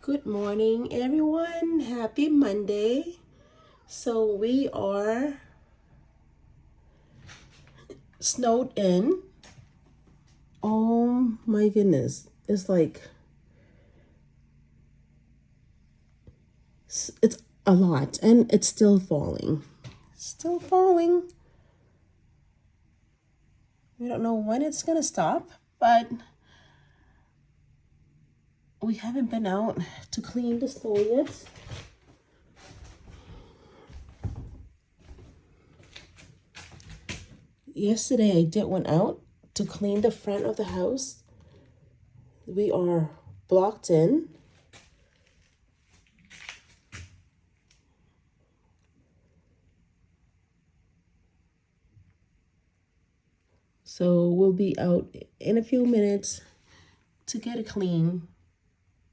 Good morning, everyone. Happy Monday. So we are snowed in. Oh my goodness. It's a lot and it's still falling. Still falling. We don't know when it's going to stop, but we haven't been out to clean the snow yet. Yesterday I did went out to clean the front of the house. We are blocked in. So we'll be out in a few minutes to get it clean.